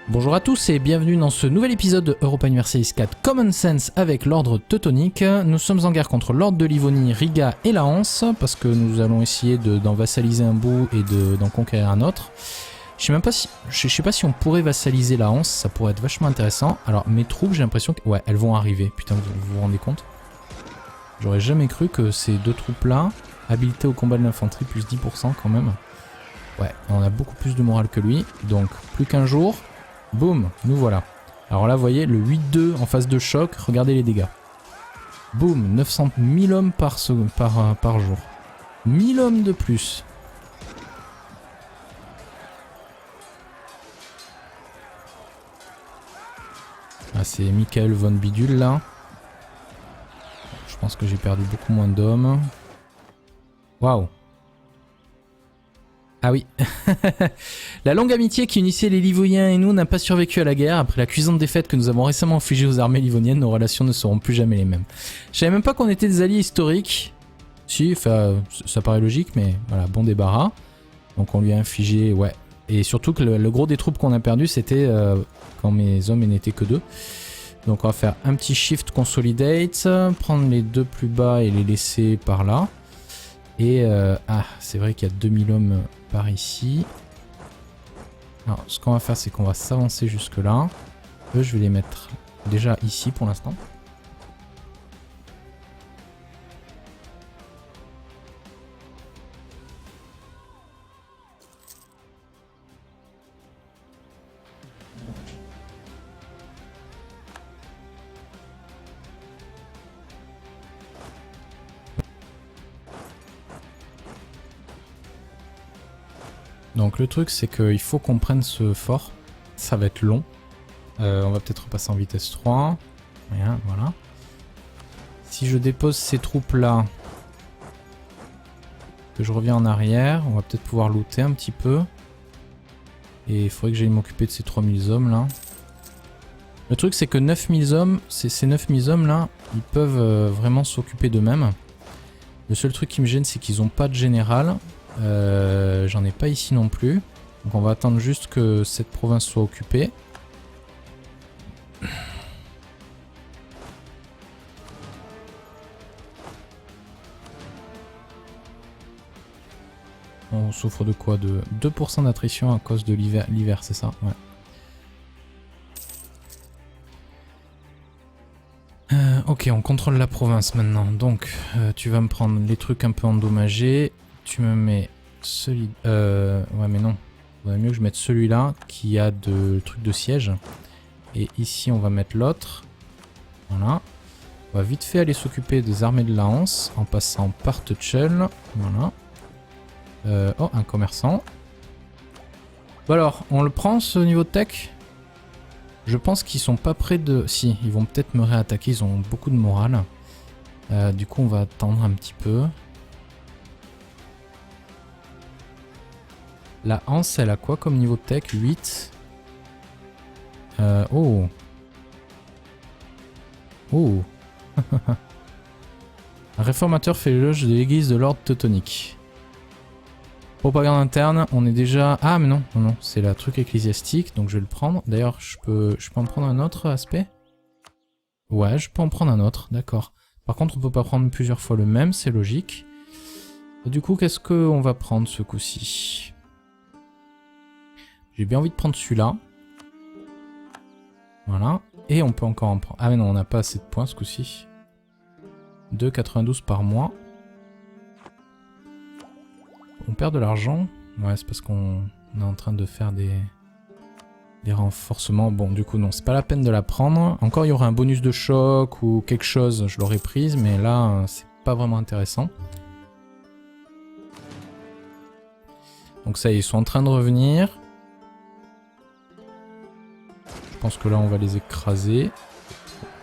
Bonjour à tous et bienvenue dans ce nouvel épisode de Europa Universalis 4 Common Sense avec l'ordre teutonique. Nous sommes en guerre contre l'ordre de Livonie, Riga et la Hanse parce que nous allons essayer d'en vassaliser un bout et d'en conquérir un autre. Je sais pas si on pourrait vassaliser la Hanse, ça pourrait être vachement intéressant. Alors mes troupes, j'ai l'impression que... Ouais, elles vont arriver, putain, vous vous rendez compte? J'aurais jamais cru que ces deux troupes-là, habilitées au combat de l'infanterie, plus 10% quand même. Ouais, on a beaucoup plus de morale que lui, donc plus qu'un jour... Boum, nous voilà. Alors là, vous voyez, le 8-2 en phase de choc, regardez les dégâts. Boum, 900 000 hommes par jour. 1000 hommes de plus. Ah, c'est Michael von Bidule, là. Je pense que j'ai perdu beaucoup moins d'hommes. Waouh. Ah oui. La longue amitié qui unissait les Livoniens et nous n'a pas survécu à la guerre. Après la cuisante défaite que nous avons récemment infligée aux armées livoniennes, nos relations ne seront plus jamais les mêmes. Je savais même pas qu'on était des alliés historiques. Si, enfin, ça paraît logique, mais voilà, bon débarras. Donc on lui a infligé, ouais. Et surtout que le gros des troupes qu'on a perdu, c'était quand mes hommes n'étaient que deux. Donc on va faire un petit shift consolidate, prendre les deux plus bas et les laisser par là. Et ah, c'est vrai qu'il y a 2000 hommes par ici. Alors, ce qu'on va faire, c'est qu'on va s'avancer jusque là. Eux, je vais les mettre déjà ici pour l'instant. Donc le truc c'est qu'il faut qu'on prenne ce fort, ça va être long, on va peut-être repasser en vitesse 3, rien, voilà. Si je dépose ces troupes là, que je reviens en arrière, on va peut-être pouvoir looter un petit peu. Et il faudrait que j'aille m'occuper de ces 3000 hommes là. Le truc c'est que 9000 hommes, ces 9000 hommes là, ils peuvent vraiment s'occuper d'eux-mêmes. Le seul truc qui me gêne c'est qu'ils n'ont pas de général. J'en ai pas ici non plus. Donc on va attendre juste que cette province soit occupée. On souffre de quoi? De 2% d'attrition à cause de l'hiver, c'est ça? Ouais. Ok, on contrôle la province maintenant. Donc tu vas me prendre les trucs un peu endommagés. Tu me mets celui... ouais mais non. Il vaudrait mieux que je mette celui-là qui a de trucs de siège. Et ici on va mettre l'autre. Voilà. On va vite fait aller s'occuper des armées de la Hanse en passant par Tuchel. Voilà. Oh, un commerçant. Bon alors, on le prend ce niveau de tech? Je pense qu'ils sont pas près de... Si, ils vont peut-être me réattaquer, ils ont beaucoup de morale. Du coup on va attendre un petit peu. La Hanse, elle a quoi comme niveau de tech? 8. Oh. Oh. Un réformateur fait l'éloge de l'église de l'ordre teutonique. Propagande interne, on est déjà... Ah mais non, non, c'est la truc ecclésiastique, donc je vais le prendre. D'ailleurs, je peux en prendre un autre aspect? Ouais, je peux en prendre un autre, d'accord. Par contre, on peut pas prendre plusieurs fois le même, c'est logique. Et du coup, qu'est-ce qu'on va prendre ce coup-ci? J'ai bien envie de prendre celui-là. Voilà. Et on peut encore en prendre... Ah mais non, on n'a pas assez de points ce coup-ci. 2,92 par mois. On perd de l'argent. Ouais, c'est parce qu'on est en train de faire des renforcements. Bon, du coup, non, c'est pas la peine de la prendre. Encore, il y aurait un bonus de choc ou quelque chose, je l'aurais prise. Mais là, c'est pas vraiment intéressant. Donc ça y est, ils sont en train de revenir. Je pense que là on va les écraser.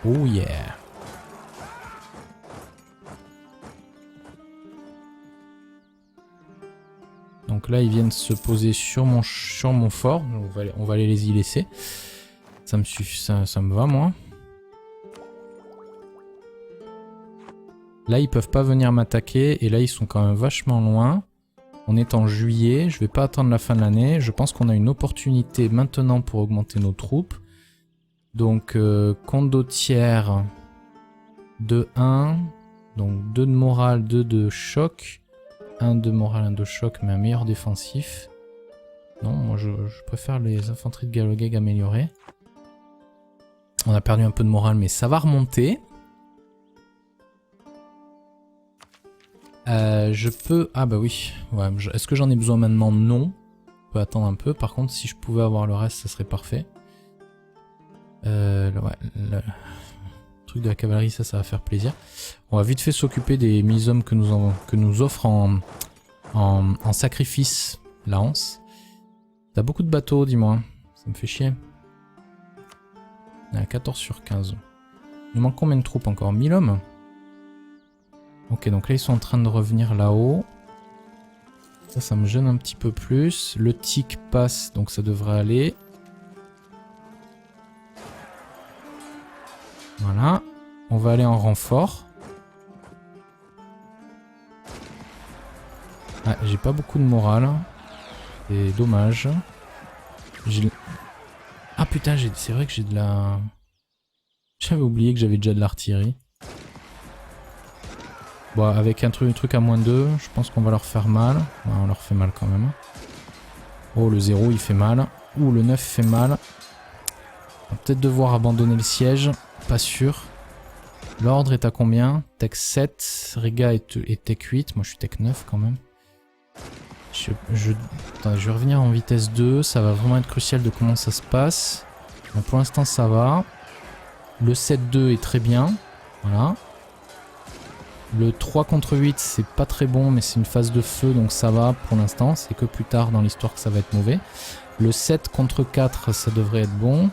Oh yeah. Donc là ils viennent se poser sur mon fort. On va les y laisser. Ça me suffit, ça me va moi. Là ils peuvent pas venir m'attaquer et là ils sont quand même vachement loin. On est en juillet, je vais pas attendre la fin de l'année. Je pense qu'on a une opportunité maintenant pour augmenter nos troupes. Donc, condottière de 1. Donc 2 de morale, 2 de choc. 1 de morale, 1 de choc, mais un meilleur défensif. Non, moi je préfère les infanteries de Galogeg améliorées. On a perdu un peu de morale, mais ça va remonter. Je peux... Ah bah oui. Ouais, est-ce que j'en ai besoin maintenant? Non. On peut attendre un peu. Par contre, si je pouvais avoir le reste, ça serait parfait. Ouais, le truc de la cavalerie, ça va faire plaisir. On va vite fait s'occuper des mille-hommes que nous offre en sacrifice la Hanse. T'as beaucoup de bateaux, dis-moi. Ça me fait chier. On est à 14 sur 15. Il nous manque combien de troupes encore? 1000 hommes? Ok, donc là ils sont en train de revenir là-haut. Ça me gêne un petit peu plus. Le tic passe, donc ça devrait aller. Voilà. On va aller en renfort. Ah, j'ai pas beaucoup de morale. C'est dommage. Ah putain, c'est vrai que j'ai de la... J'avais oublié que j'avais déjà de l'artillerie. Bon, avec un truc à moins 2, je pense qu'on va leur faire mal. Ouais, on leur fait mal quand même. Oh, le 0 il fait mal. Ouh, le 9 fait mal. On va peut-être devoir abandonner le siège. Pas sûr. L'ordre est à combien? Tech 7. Riga est Tech 8. Moi je suis Tech 9 quand même. Attends, je vais revenir en vitesse 2. Ça va vraiment être crucial de comment ça se passe. Bon, pour l'instant ça va. Le 7-2 est très bien. Voilà. Le 3 contre 8 c'est pas très bon, mais c'est une phase de feu donc ça va pour l'instant. C'est que plus tard dans l'histoire que ça va être mauvais. Le 7 contre 4 ça devrait être bon.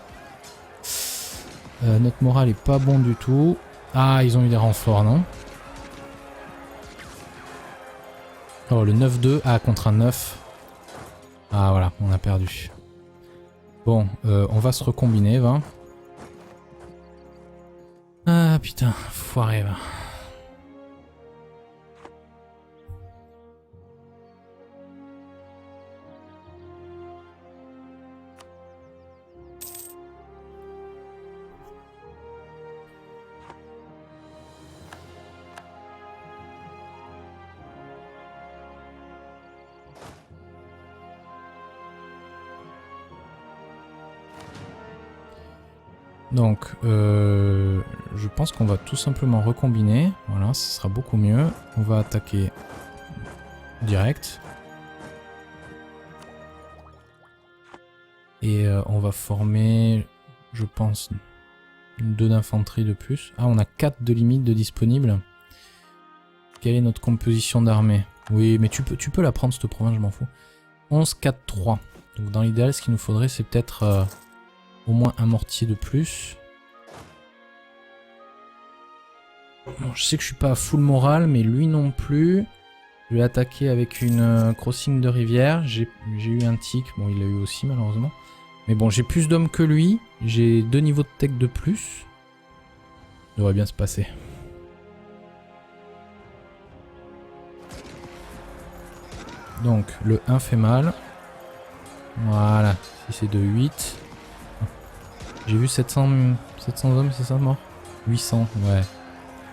Notre morale est pas bon du tout. Ah, ils ont eu des renforts, non? Oh, le 9-2. Ah, contre un 9. Ah, voilà, on a perdu. Bon, on va se recombiner, va. Ah, putain, foiré, va. Donc, je pense qu'on va tout simplement recombiner. Voilà, ce sera beaucoup mieux. On va attaquer direct. Et on va former, je pense, 2 d'infanterie de plus. Ah, on a 4 de limite de disponibles. Quelle est notre composition d'armée? Oui, mais tu peux la prendre cette province, je m'en fous. 11, 4, 3. Donc dans l'idéal, ce qu'il nous faudrait, c'est peut-être... au moins un mortier de plus. Bon, je sais que je suis pas à full morale, mais lui non plus. Je vais attaquer avec une crossing de rivière. J'ai eu un tic. Bon, il l'a eu aussi malheureusement. Mais bon, j'ai plus d'hommes que lui. J'ai 2 niveaux de tech de plus. Ça devrait bien se passer. Donc, le 1 fait mal. Voilà. Si c'est de 8. J'ai vu 700 hommes, c'est ça, mort? 800, ouais.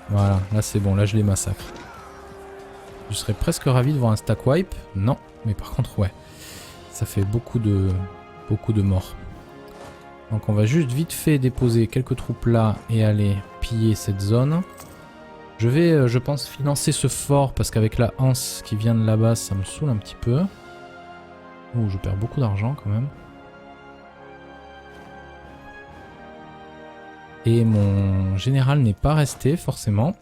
Voilà, là c'est bon, là je les massacre. Je serais presque ravi de voir un stack wipe. Non, mais par contre, ouais. Ça fait beaucoup de morts. Donc on va juste vite fait déposer quelques troupes là et aller piller cette zone. Je vais, je pense, financer ce fort parce qu'avec la Hanse qui vient de là-bas, ça me saoule un petit peu. Oh, je perds beaucoup d'argent quand même. Et mon général n'est pas resté forcément.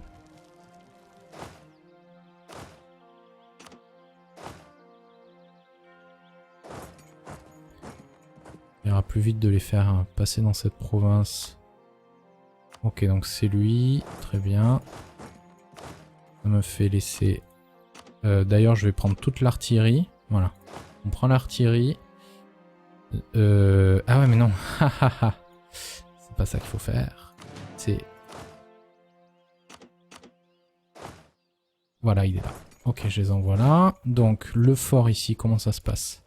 Il ira plus vite de les faire passer dans cette province. Ok, donc c'est lui. Très bien. Ça me fait laisser... D'ailleurs, je vais prendre toute l'artillerie. Voilà. On prend l'artillerie. Ah ouais, mais non. C'est pas ça qu'il faut faire. C'est... Voilà, il est là. Ok, je les envoie là. Donc, le fort ici, comment ça se passe?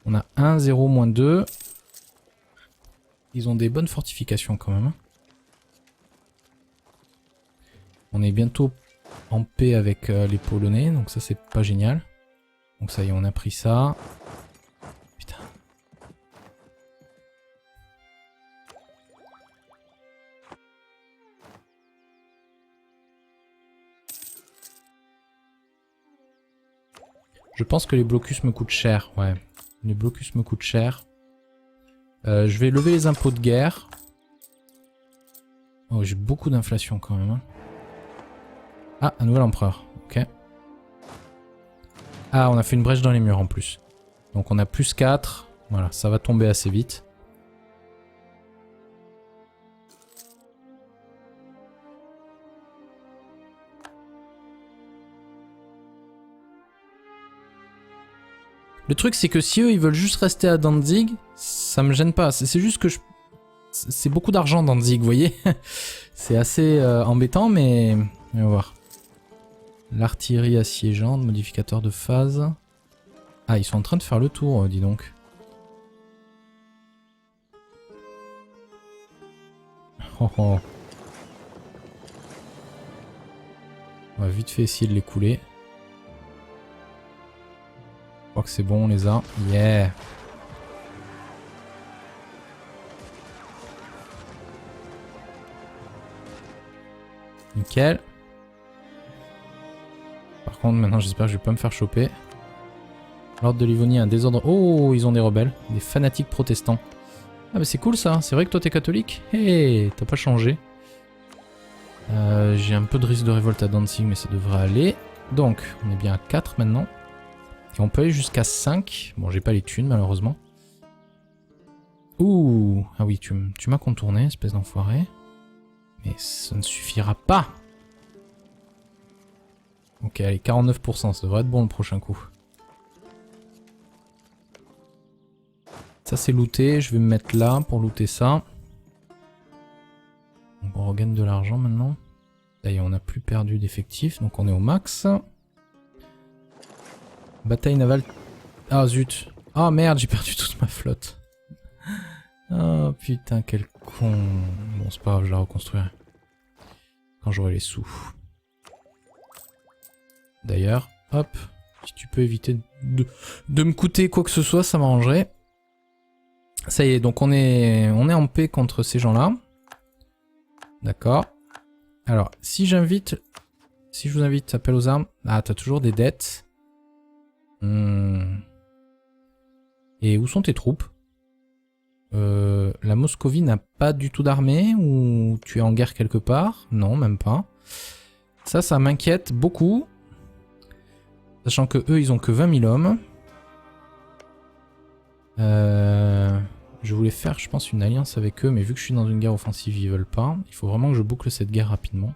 On a 1, 0, moins 2. Ils ont des bonnes fortifications quand même. On est bientôt en paix avec les Polonais, donc ça c'est pas génial. Donc ça y est, on a pris ça. Putain. Je pense que les blocus me coûtent cher, ouais. Les blocus me coûtent cher. Je vais lever les impôts de guerre. Oh, j'ai beaucoup d'inflation quand même. Hein. Ah, un nouvel empereur. Ok. Ah, on a fait une brèche dans les murs en plus. Donc on a plus 4. Voilà, ça va tomber assez vite. Le truc, c'est que si eux, ils veulent juste rester à Danzig, ça me gêne pas. C'est juste que c'est beaucoup d'argent Danzig, vous voyez. C'est assez embêtant, mais on va voir. L'artillerie assiégeante, modificateur de phase. Ah, ils sont en train de faire le tour, dis donc. Oh oh. On va vite fait essayer de les couler. Je crois que c'est bon, on les a. Yeah! Nickel. Par contre, maintenant, j'espère que je vais pas me faire choper. L'ordre de Livonie a un désordre. Oh, ils ont des rebelles. Des fanatiques protestants. Ah, mais c'est cool ça. C'est vrai que toi, t'es catholique? Hey, t'as pas changé. J'ai un peu de risque de révolte à Danzig, mais ça devrait aller. Donc, on est bien à 4 maintenant. Et on peut aller jusqu'à 5. Bon, j'ai pas les thunes, malheureusement. Ouh. Ah oui, tu m'as contourné, espèce d'enfoiré. Mais ça ne suffira pas. Ok, allez, 49%, ça devrait être bon le prochain coup. Ça c'est looté, je vais me mettre là pour looter ça. Donc on regagne de l'argent maintenant. D'ailleurs, on n'a plus perdu d'effectifs, donc on est au max. Bataille navale... Ah zut. Ah merde, j'ai perdu toute ma flotte. Oh putain, quel con. Bon, c'est pas grave, je la reconstruirai. Quand j'aurai les sous. D'ailleurs, hop, si tu peux éviter de me coûter quoi que ce soit, ça m'arrangerait. Ça y est, donc on est en paix contre ces gens-là. D'accord. Alors, si je vous invite, appel aux armes. Ah, t'as toujours des dettes. Et où sont tes troupes? La Moscovie n'a pas du tout d'armée ou tu es en guerre quelque part? Non, même pas. Ça m'inquiète beaucoup. Sachant que eux, ils ont que 20 000 hommes. Je voulais faire, je pense, une alliance avec eux, mais vu que je suis dans une guerre offensive, ils veulent pas. Il faut vraiment que je boucle cette guerre rapidement.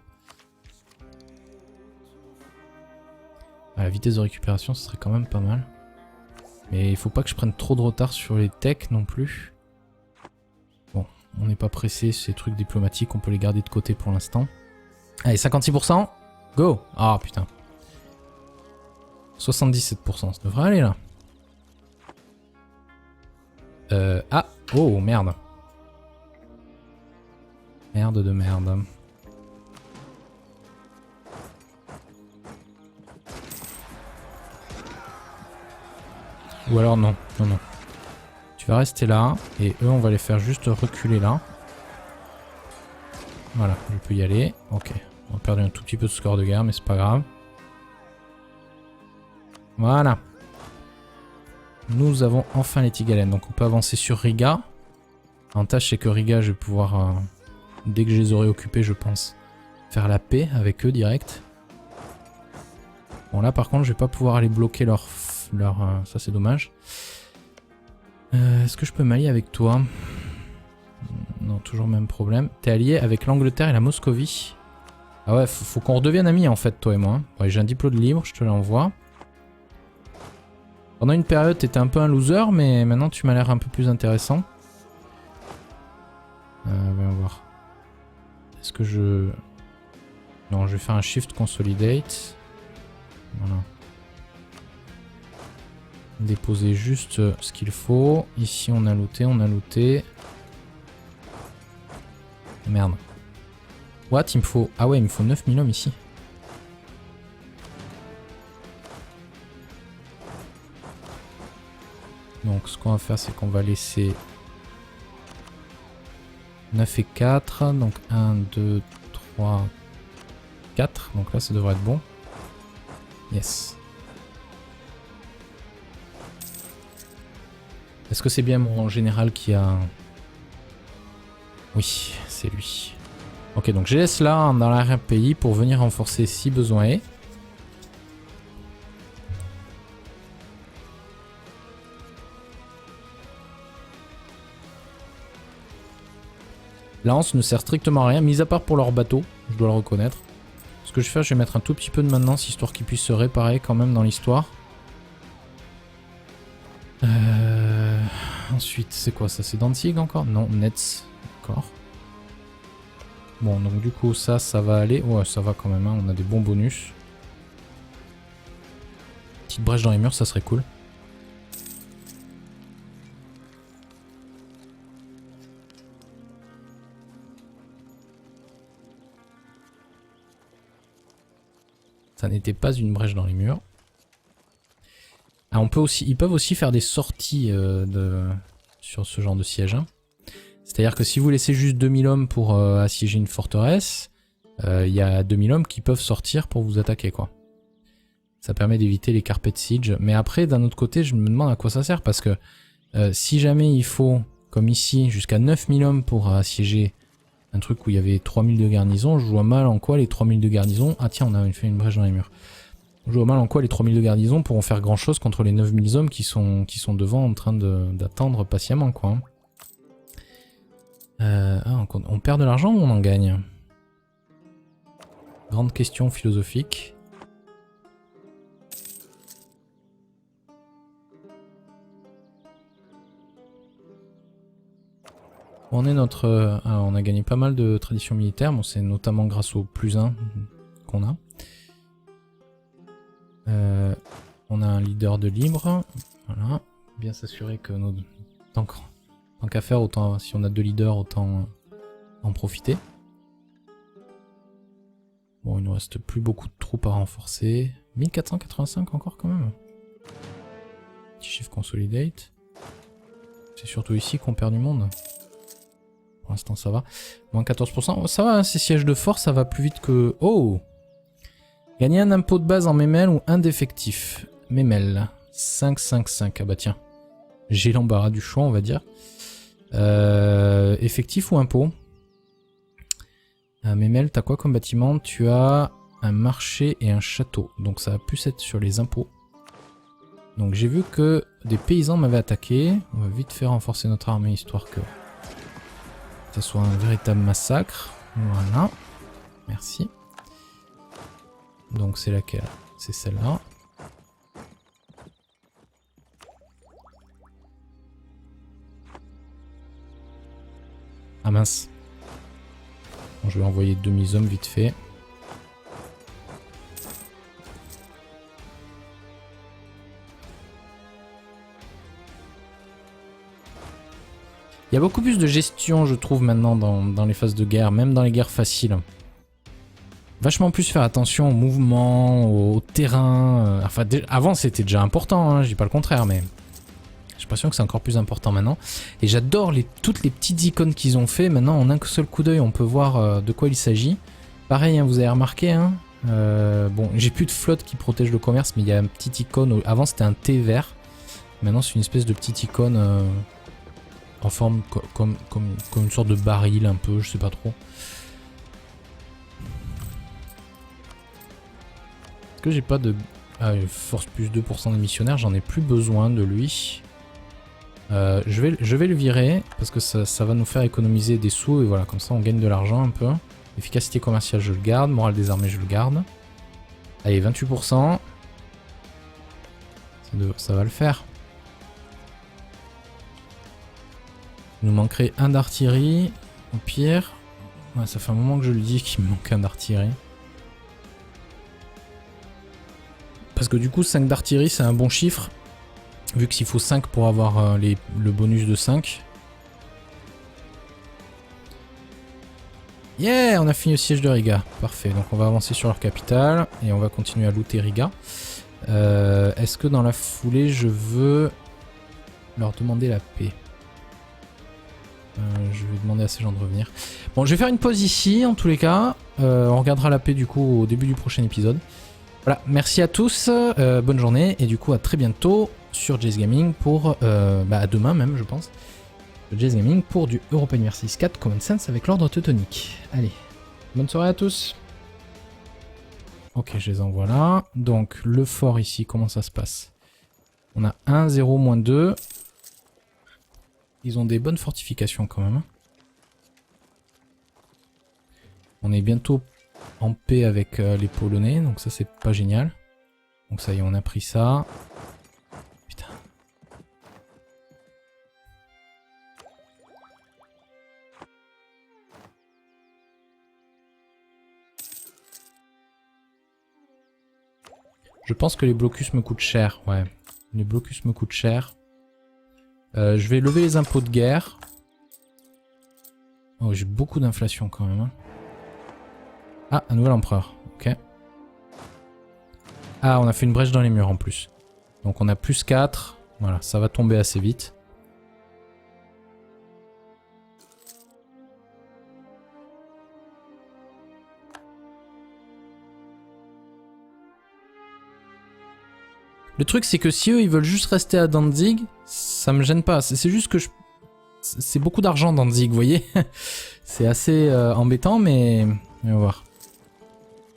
À la vitesse de récupération, ce serait quand même pas mal. Mais il faut pas que je prenne trop de retard sur les techs non plus. Bon, on n'est pas pressé, ces trucs diplomatiques, on peut les garder de côté pour l'instant. Allez, 56%, go! Ah putain. 77%, ça devrait aller là. Ah, oh merde. Merde de merde. Ou alors non, non, non. Tu vas rester là, et eux on va les faire juste reculer là. Voilà, je peux y aller. Ok, on a perdu un tout petit peu de score de guerre, mais c'est pas grave. Voilà. Nous avons enfin les Tigalen, donc on peut avancer sur Riga. L'avantage c'est que Riga, je vais pouvoir, dès que je les aurai occupés, je pense, faire la paix avec eux direct. Bon là par contre, je vais pas pouvoir aller bloquer leur ça c'est dommage. Est-ce que je peux m'allier avec toi? Non, toujours le même problème. T'es allié avec l'Angleterre et la Moscovie. Ah ouais, faut qu'on redevienne amis en fait, toi et moi. Ouais, j'ai un diplôme libre, je te l'envoie. Pendant une période, t'étais un peu un loser, mais maintenant tu m'as l'air un peu plus intéressant. Voyons voir. Est-ce que je... Non, je vais faire un shift consolidate. Voilà. Déposer juste ce qu'il faut. Ici on a looté, on a looté. Merde. What? Il me faut... Ah ouais, il me faut 9000 hommes ici. Donc ce qu'on va faire, c'est qu'on va laisser 9 et 4. Donc 1, 2, 3, 4. Donc là, ça devrait être bon. Yes. Est-ce que c'est bien mon général qui a... Oui, c'est lui. Ok, donc je laisse là dans l'arrière-pays pour venir renforcer si besoin est. La Hanse ne sert strictement à rien, mis à part pour leur bateau, je dois le reconnaître. Ce que je vais faire, je vais mettre un tout petit peu de maintenance, histoire qu'ils puissent se réparer quand même dans l'histoire. Ensuite, c'est quoi ça? C'est Danzig encore? Non, Netz. D'accord. Bon, donc du coup, ça va aller. Ouais, ça va quand même, hein. On a des bons bonus. Petite brèche dans les murs, ça serait cool. Ça n'était pas une brèche dans les murs. Ah, on peut aussi, ils peuvent aussi faire des sorties sur ce genre de siège. Hein. C'est-à-dire que si vous laissez juste 2000 hommes pour assiéger une forteresse, il y a 2000 hommes qui peuvent sortir pour vous attaquer, quoi. Ça permet d'éviter les carpet siege. Mais après, d'un autre côté, je me demande à quoi ça sert. Parce que si jamais il faut, comme ici, jusqu'à 9000 hommes pour assiéger un truc où il y avait 3000 de garnison, je vois mal en quoi les 3000 de garnison... Ah tiens, on a fait une brèche dans les murs. Je vois mal en quoi les 3000 de garnison pourront faire grand chose contre les 9000 hommes qui sont devant en train d'attendre patiemment, quoi. On perd de l'argent ou on en gagne? Grande question philosophique. On est notre... alors on a gagné pas mal de traditions militaires, bon, c'est notamment grâce au +1 qu'on a. On a un leader de libre, voilà. Bien s'assurer que nos... tant qu'à faire, autant, si on a 2 leaders, autant en profiter. Bon, il nous reste plus beaucoup de troupes à renforcer. 1485 encore quand même. Petit chiffre consolidate. C'est surtout ici qu'on perd du monde. Pour l'instant ça va. Moins 14%. Ça va, hein, ces sièges de force, ça va plus vite que... Oh! Gagner un impôt de base en mémel ou un d'effectif. Mémel. 5,55. Ah bah tiens. J'ai l'embarras du choix, on va dire. Effectif ou impôt? Mémel, t'as quoi comme bâtiment? Tu as un marché et un château. Donc ça va plus être sur les impôts. Donc j'ai vu que des paysans m'avaient attaqué. On va vite faire renforcer notre armée histoire que ça soit un véritable massacre. Voilà. Merci. Donc c'est laquelle? C'est celle-là. Ah mince. Bon, je vais envoyer 2000 hommes vite fait. Il y a beaucoup plus de gestion, je trouve, maintenant dans les phases de guerre, même dans les guerres faciles. Vachement plus faire attention au mouvement, au terrain. Enfin, avant c'était déjà important, hein, je dis pas le contraire, mais j'ai l'impression que c'est encore plus important maintenant. Et j'adore toutes les petites icônes qu'ils ont fait. Maintenant, en un seul coup d'œil, on peut voir de quoi il s'agit. Pareil, hein, vous avez remarqué, hein, bon, j'ai plus de flotte qui protège le commerce, mais il y a une petite icône. Avant, c'était un T vert. Maintenant, c'est une espèce de petite icône en forme comme une sorte de baril, un peu, je sais pas trop. Est-ce que j'ai pas de... Ah, force plus 2% des missionnaires, j'en ai plus besoin de lui. Je vais le virer, parce que ça va nous faire économiser des sous, et voilà, comme ça on gagne de l'argent un peu. Efficacité commerciale, je le garde. Morale des armées, je le garde. Allez, 28%. Ça va le faire. Il nous manquerait un d'artillerie, au pire. Ouais, ça fait un moment que je le dis qu'il me manque un d'artillerie. Parce que du coup 5 d'artillerie c'est un bon chiffre. Vu qu'il faut 5 pour avoir le bonus de 5. Yeah, on a fini le siège de Riga. Parfait, donc on va avancer sur leur capitale. Et on va continuer à looter Riga. Est-ce que dans la foulée je veux leur demander la paix? Je vais demander à ces gens de revenir. Bon, je vais faire une pause ici en tous les cas. On regardera la paix du coup au début du prochain épisode. Voilà, merci à tous, bonne journée et du coup à très bientôt sur Jay's Gaming pour, à demain même je pense, Jay's Gaming pour du Europa Universalis 4 Common Sense avec l'ordre teutonique. Allez, bonne soirée à tous. Ok, je les envoie là. Donc le fort ici, comment ça se passe? On a 1, 0, moins 2. Ils ont des bonnes fortifications quand même. On est bientôt en paix avec les Polonais, donc ça c'est pas génial. Donc ça y est, on a pris ça. Putain. Je pense que les blocus me coûtent cher, ouais. Les blocus me coûtent cher. Je vais lever les impôts de guerre. Oh, j'ai beaucoup d'inflation quand même. Hein. Ah, un nouvel empereur. Ok. Ah, on a fait une brèche dans les murs en plus. Donc on a plus 4. Voilà, ça va tomber assez vite. Le truc c'est que si eux ils veulent juste rester à Danzig, ça me gêne pas. C'est juste que c'est beaucoup d'argent Danzig, vous voyez. C'est assez embêtant, mais on va voir.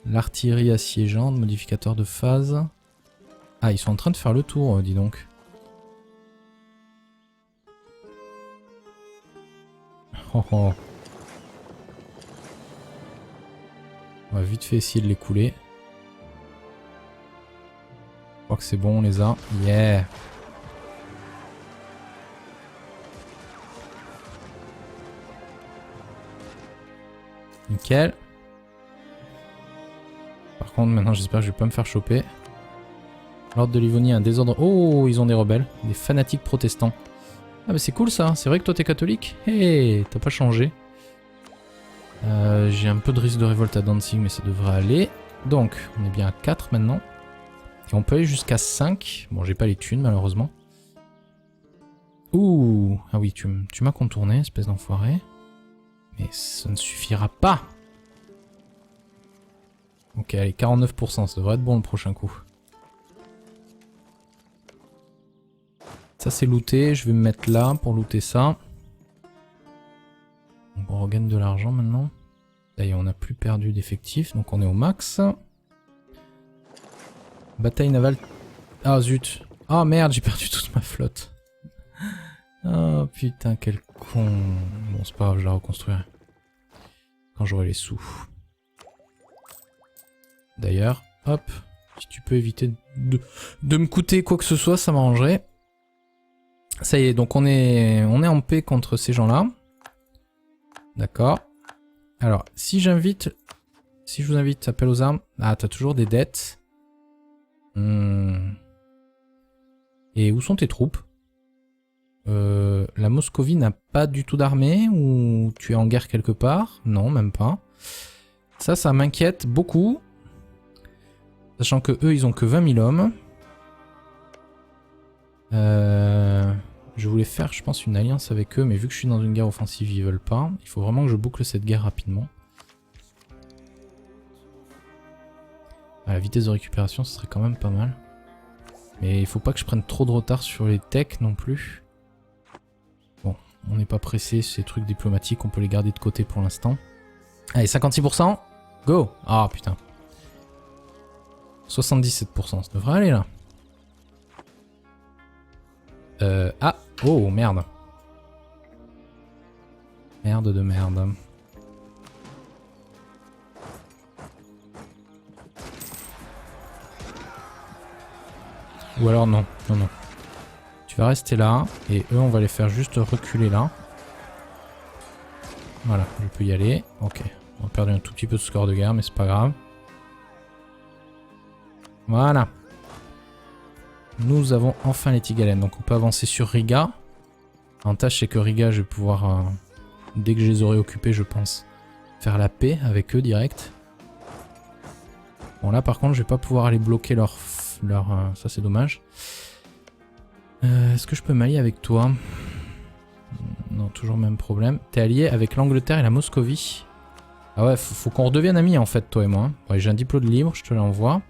L'artillerie assiégeante, modificateur de phase. Ah, ils sont en train de faire le tour, dis donc. Oh, oh. On va vite fait essayer de les couler. Je crois que c'est bon, on les a. Yeah! Nickel. Par contre, maintenant, j'espère que je vais pas me faire choper. L'ordre de Livonie a un désordre. Oh, ils ont des rebelles. Des fanatiques protestants. Ah, mais c'est cool ça. C'est vrai que toi, t'es catholique? Hey, t'as pas changé. J'ai un peu de risque de révolte à Danzig, mais ça devrait aller. Donc, on est bien à 4 maintenant. Et on peut aller jusqu'à 5. Bon, j'ai pas les thunes, malheureusement. Ouh. Ah oui, tu m'as contourné, espèce d'enfoiré. Mais ça ne suffira pas. Ok, allez, 49%, ça devrait être bon le prochain coup. Ça c'est looté, je vais me mettre là pour looter ça. Donc on regagne de l'argent maintenant. D'ailleurs, on n'a plus perdu d'effectifs, donc on est au max. Bataille navale... Ah zut. Ah merde, j'ai perdu toute ma flotte. Oh putain, quel con. Bon, c'est pas grave, je la reconstruirai. Quand j'aurai les sous. D'ailleurs, hop, si tu peux éviter de me coûter quoi que ce soit, ça m'arrangerait. Ça y est, donc on est en paix contre ces gens-là. D'accord. Alors, si je vous invite, appel aux armes. Ah, t'as toujours des dettes. Et où sont tes troupes? La Moscovie n'a pas du tout d'armée ou tu es en guerre quelque part? Non, même pas. Ça m'inquiète beaucoup. Sachant que eux, ils ont que 20 000 hommes. Je voulais faire, je pense, une alliance avec eux, mais vu que je suis dans une guerre offensive, ils veulent pas. Il faut vraiment que je boucle cette guerre rapidement. À la vitesse de récupération, ce serait quand même pas mal. Mais il faut pas que je prenne trop de retard sur les techs non plus. Bon, on n'est pas pressé, ces trucs diplomatiques, on peut les garder de côté pour l'instant. Allez, 56%, go! Ah putain. 77%, ça devrait aller là. Ah, oh merde. Merde de merde. Ou alors non, non, non. Tu vas rester là, et eux on va les faire juste reculer là. Voilà, je peux y aller. Ok, on a perdu un tout petit peu de score de guerre, mais c'est pas grave. Voilà. nous avons enfin les Tigalènes. Donc on peut avancer sur Riga. L'avantage c'est que Riga, je vais pouvoir, dès que je les aurai occupés, je pense, faire la paix avec eux direct. Bon là par contre je vais pas pouvoir aller bloquer leur ça c'est dommage. Est-ce que je peux m'allier avec toi? Non, toujours le même problème. T'es allié avec l'Angleterre et la Moscovie. Ah ouais, faut qu'on redevienne amis en fait, toi et moi. Ouais, j'ai un diplôme libre, je te l'envoie.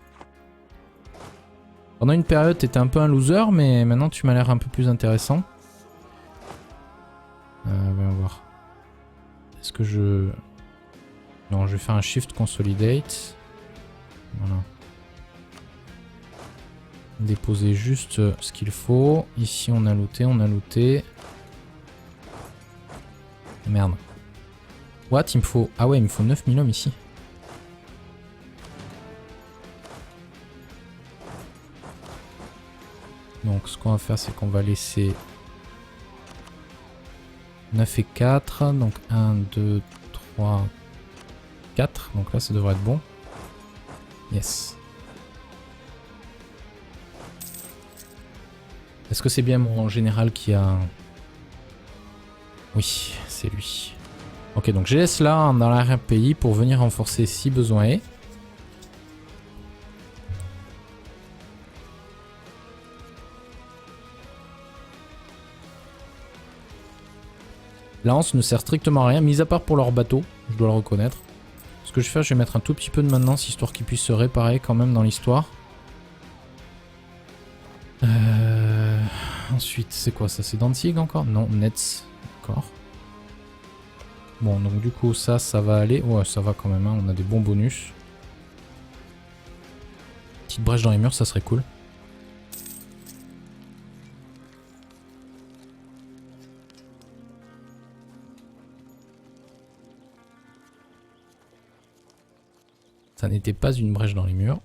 Pendant une période, t'étais un peu un loser, mais maintenant tu m'as l'air un peu plus intéressant. Voyons voir. Est-ce que je... Non, je vais faire un shift consolidate. Voilà. Déposer juste ce qu'il faut. Ici, on a looté, on a looté. Merde. What? Il me faut... Ah ouais, il me faut 9000 hommes ici. Donc ce qu'on va faire, c'est qu'on va laisser 9 et 4. Donc 1, 2, 3, 4. Donc là, ça devrait être bon. Yes. Est-ce que c'est bien mon général qui a... Oui, c'est lui. Ok, donc je laisse là dans l'arrière-pays pour venir renforcer si besoin est. La Hanse ne sert strictement à rien, mis à part pour leur bateau, je dois le reconnaître. Ce que je vais faire, je vais mettre un tout petit peu de maintenance, histoire qu'ils puissent se réparer quand même dans l'histoire. Ensuite, c'est quoi ça? C'est Danzig encore? Non, Netz. D'accord. Bon, donc du coup, ça va aller. Ouais, ça va quand même, hein. On a des bons bonus. Petite brèche dans les murs, ça serait cool. Ça n'était pas une brèche dans les murs.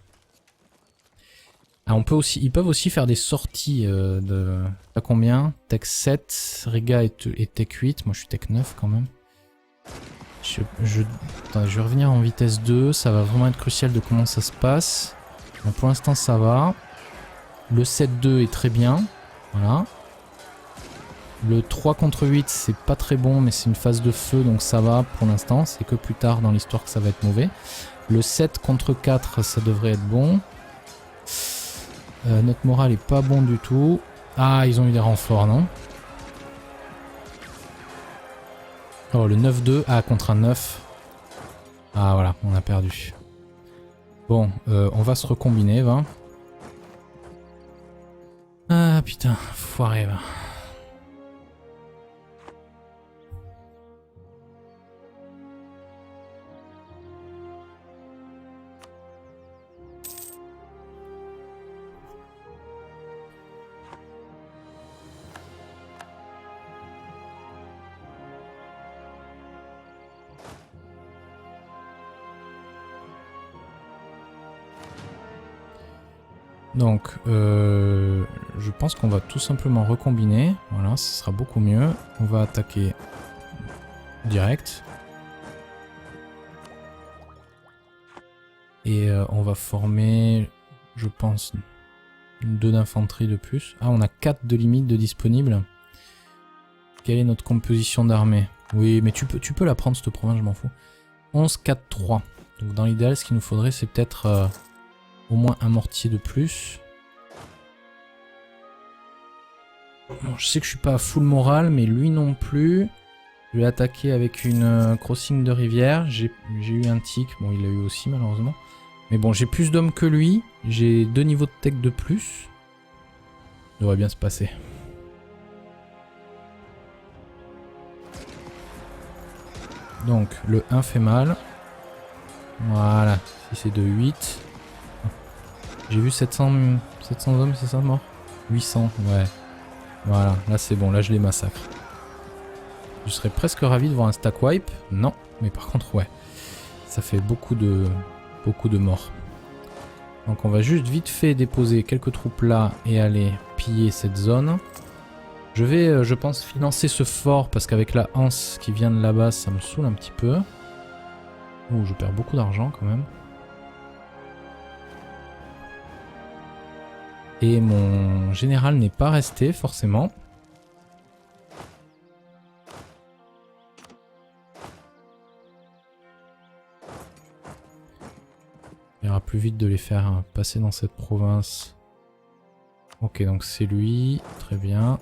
Ah, on peut aussi, ils peuvent aussi faire des sorties de... T'as combien? Tech 7, Riga et Tech 8. Moi je suis Tech 9 quand même. Attends, je vais revenir en vitesse 2. Ça va vraiment être crucial de comment ça se passe. Donc pour l'instant ça va. Le 7-2 est très bien. Voilà. Le 3 contre 8 c'est pas très bon, mais c'est une phase de feu donc ça va pour l'instant. C'est que plus tard dans l'histoire que ça va être mauvais. Le 7 contre 4 ça devrait être bon. Notre morale est pas bon du tout. Ah, ils ont eu des renforts, non? Oh, le 9-2. Ah, contre un 9. Ah, voilà, on a perdu. Bon, on va se recombiner, va. Ah, putain, foiré, va. Donc, je pense qu'on va tout simplement recombiner. Voilà, ce sera beaucoup mieux. On va attaquer direct. Et on va former, je pense, 2 d'infanterie de plus. Ah, on a 4 de limite de disponibles. Quelle est notre composition d'armée? Oui, mais tu peux la prendre cette province, je m'en fous. 11, 4, 3. Donc dans l'idéal, ce qu'il nous faudrait, c'est peut-être... au moins un mortier de plus. Bon, je sais que je suis pas à full moral, mais lui non plus. Je vais attaquer avec une crossing de rivière. J'ai eu un tic. Bon, il l'a eu aussi malheureusement. Mais bon, j'ai plus d'hommes que lui. J'ai 2 niveaux de tech de plus. Ça devrait bien se passer. Donc, le 1 fait mal. Voilà. Si c'est de 8. J'ai vu 700 hommes, c'est ça, mort? 800, ouais. Voilà, là c'est bon, là je les massacre. Je serais presque ravi de voir un stack wipe. Non, mais par contre, ouais. Ça fait beaucoup de morts. Donc on va juste vite fait déposer quelques troupes là et aller piller cette zone. Je vais, je pense, financer ce fort parce qu'avec la Hanse qui vient de là-bas, ça me saoule un petit peu. Oh, je perds beaucoup d'argent quand même. Et mon général n'est pas resté forcément. Il ira plus vite de les faire passer dans cette province. Ok, donc c'est lui. Très bien.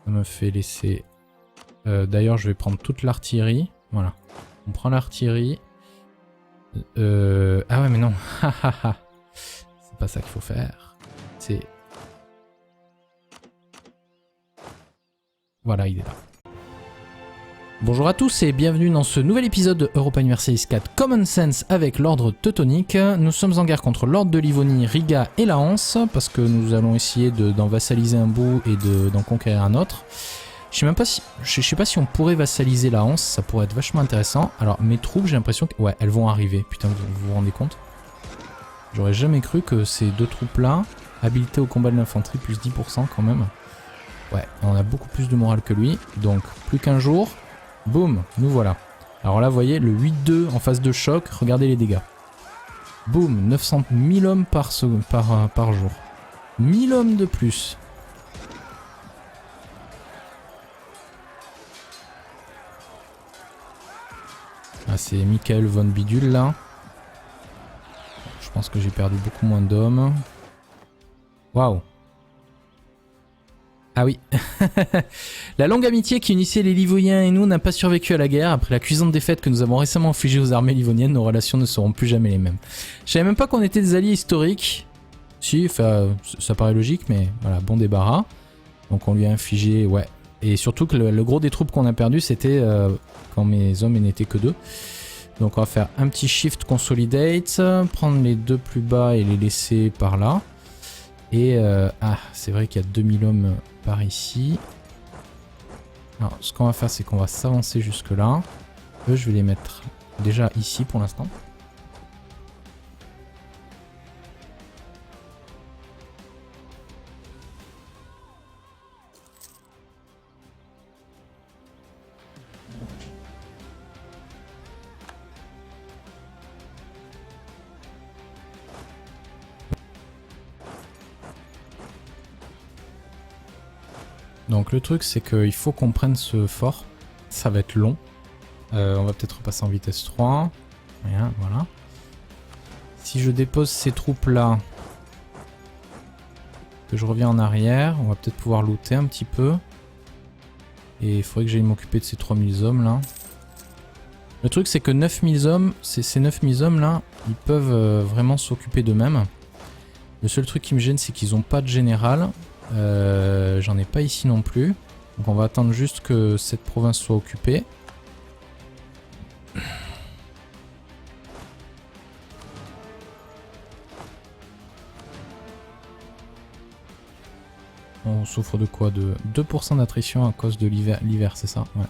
Ça me fait laisser... D'ailleurs, je vais prendre toute l'artillerie. Voilà. On prend l'artillerie. Ah ouais, mais non. C'est pas ça qu'il faut faire. C'est... Voilà, il est là. Bonjour à tous et bienvenue dans ce nouvel épisode de Europa Universalis 4 Common Sense avec l'ordre teutonique. Nous sommes en guerre contre l'ordre de Livonie, Riga et la Hanse parce que nous allons essayer d'en vassaliser un bout et d'en conquérir un autre. Je sais même pas si, je sais pas si on pourrait vassaliser la Hanse, ça pourrait être vachement intéressant. Alors mes troupes, j'ai l'impression que... Ouais, elles vont arriver, putain, vous vous rendez compte? J'aurais jamais cru que ces deux troupes-là, habilitées au combat de l'infanterie, plus 10% quand même. Ouais, on a beaucoup plus de morale que lui, donc plus qu'un jour... Boum, nous voilà. Alors là, vous voyez, le 8-2 en phase de choc, regardez les dégâts. Boum, 900 000 hommes par jour. 1000 hommes de plus. Ah, c'est Michael von Bidule, là. Je pense que j'ai perdu beaucoup moins d'hommes. Waouh. Ah oui. La longue amitié qui unissait les Livoniens et nous n'a pas survécu à la guerre. Après la cuisante défaite que nous avons récemment infligée aux armées livoniennes, nos relations ne seront plus jamais les mêmes. Je savais même pas qu'on était des alliés historiques. Si, enfin, ça paraît logique, mais voilà, bon débarras. Donc on lui a infligé, ouais. Et surtout que le gros des troupes qu'on a perdu, c'était quand mes hommes n'étaient que 2. Donc on va faire un petit shift consolidate, prendre les deux plus bas et les laisser par là. Et ah, c'est vrai qu'il y a 2000 hommes par ici. Alors, ce qu'on va faire, c'est qu'on va s'avancer jusque là. Eux, je vais les mettre déjà ici pour l'instant. Donc le truc c'est qu'il faut qu'on prenne ce fort, ça va être long. On va peut-être repasser en vitesse 3. Rien, voilà. Si je dépose ces troupes là, que je reviens en arrière, on va peut-être pouvoir looter un petit peu. Et il faudrait que j'aille m'occuper de ces 3000 hommes là. Le truc c'est que 9000 hommes, ces 9000 hommes là, ils peuvent vraiment s'occuper d'eux-mêmes. Le seul truc qui me gêne c'est qu'ils n'ont pas de général. J'en ai pas ici non plus. Donc on va attendre juste que cette province soit occupée. On souffre de quoi? De 2% d'attrition à cause de l'hiver, c'est ça? Ouais.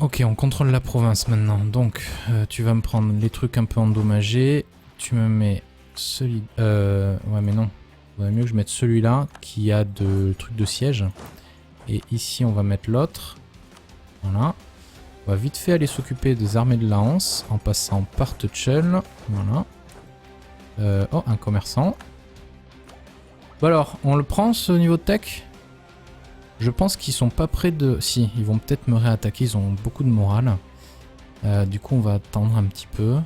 Ok, on contrôle la province maintenant. Donc, tu vas me prendre les trucs un peu endommagés. Tu me mets celui... ouais mais non. Il vaudrait mieux que je mette celui-là qui a de trucs de siège. Et ici on va mettre l'autre. Voilà. On va vite fait aller s'occuper des armées de la Hanse en passant par Tuchel. Voilà. Oh, un commerçant. Bon alors, on le prend ce niveau de tech? Je pense qu'ils sont pas près de... Si, ils vont peut-être me réattaquer, ils ont beaucoup de morale. Du coup on va attendre un petit peu.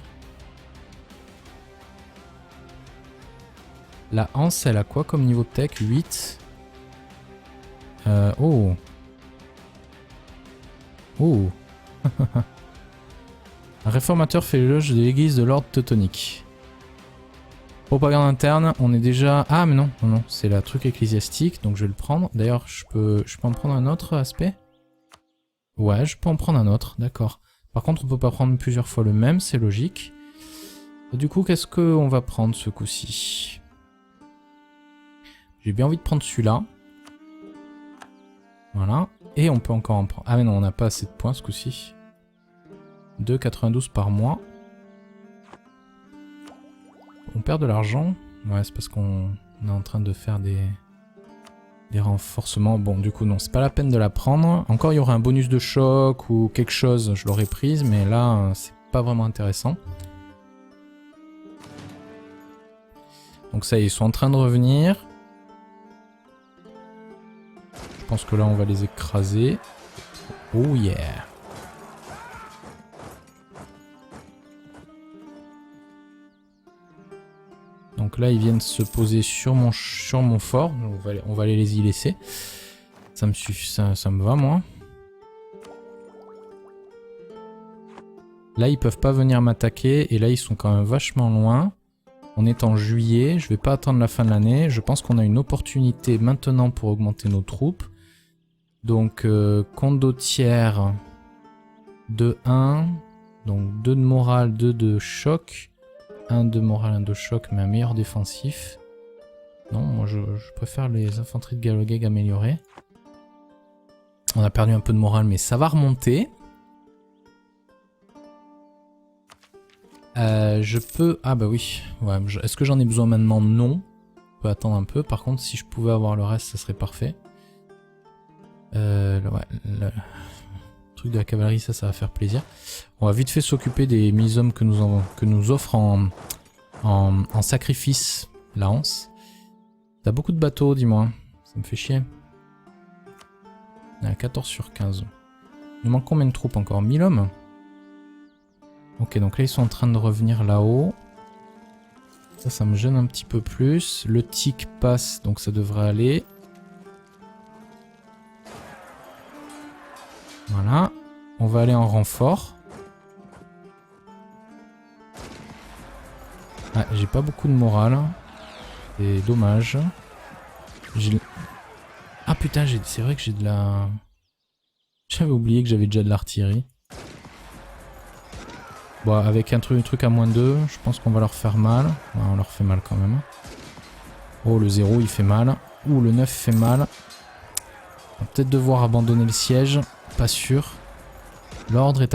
La Hanse, elle a quoi comme niveau de tech? 8. Oh. Oh. Un réformateur fait l'éloge de l'église de l'ordre teutonique. Propagande interne, on est déjà... Ah mais non, non, non, c'est la truc ecclésiastique, donc je vais le prendre. D'ailleurs, je peux en prendre un autre aspect? Ouais, je peux en prendre un autre, d'accord. Par contre, on peut pas prendre plusieurs fois le même, c'est logique. Du coup, qu'est-ce qu'on va prendre ce coup-ci? J'ai bien envie de prendre celui-là. Voilà. Et on peut encore en prendre... Ah mais non, on n'a pas assez de points ce coup-ci. 2,92 par mois. On perd de l'argent. Ouais, c'est parce qu'on est en train de faire des renforcements. Bon, du coup, non, c'est pas la peine de la prendre. Encore, il y aurait un bonus de choc ou quelque chose, je l'aurais prise. Mais là, c'est pas vraiment intéressant. Donc ça y est, ils sont en train de revenir. Je pense que là, on va les écraser. Oh yeah. Donc là, ils viennent se poser sur mon fort. On va les y laisser. Ça me suffit, ça me va, moi. Là, ils peuvent pas venir m'attaquer. Et là, ils sont quand même vachement loin. On est en juillet. Je vais pas attendre la fin de l'année. Je pense qu'on a une opportunité maintenant pour augmenter nos troupes. Donc, condottière de 1. Donc, 2 de morale, 2 de choc. 1 de morale, 1 de choc, mais un meilleur défensif. Non, moi je préfère les infanteries de Galogeg améliorées. On a perdu un peu de morale, mais ça va remonter. Je peux... Ah bah oui. Ouais, est-ce que j'en ai besoin maintenant? Non. On peut attendre un peu. Par contre, si je pouvais avoir le reste, ça serait parfait. Ouais, le truc de la cavalerie, ça va faire plaisir. On va vite fait s'occuper des 1000 hommes que nous offre en sacrifice la Hanse. T'as beaucoup de bateaux, dis-moi. Ça me fait chier. On est à 14 sur 15. Il nous manque combien de troupes encore? 1000 hommes? Ok, donc là ils sont en train de revenir là-haut. Ça me gêne un petit peu plus. Le tic passe, donc ça devrait aller. Voilà. On va aller en renfort. Ah, j'ai pas beaucoup de morale. C'est dommage. Ah putain, c'est vrai que j'ai de la... J'avais oublié que j'avais déjà de l'artillerie. Bon, avec un truc à -2, je pense qu'on va leur faire mal. Ouais, on leur fait mal quand même. Oh, le 0, il fait mal. Ouh, le 9 fait mal. On va peut-être devoir abandonner le siège. Pas sûr. L'ordre est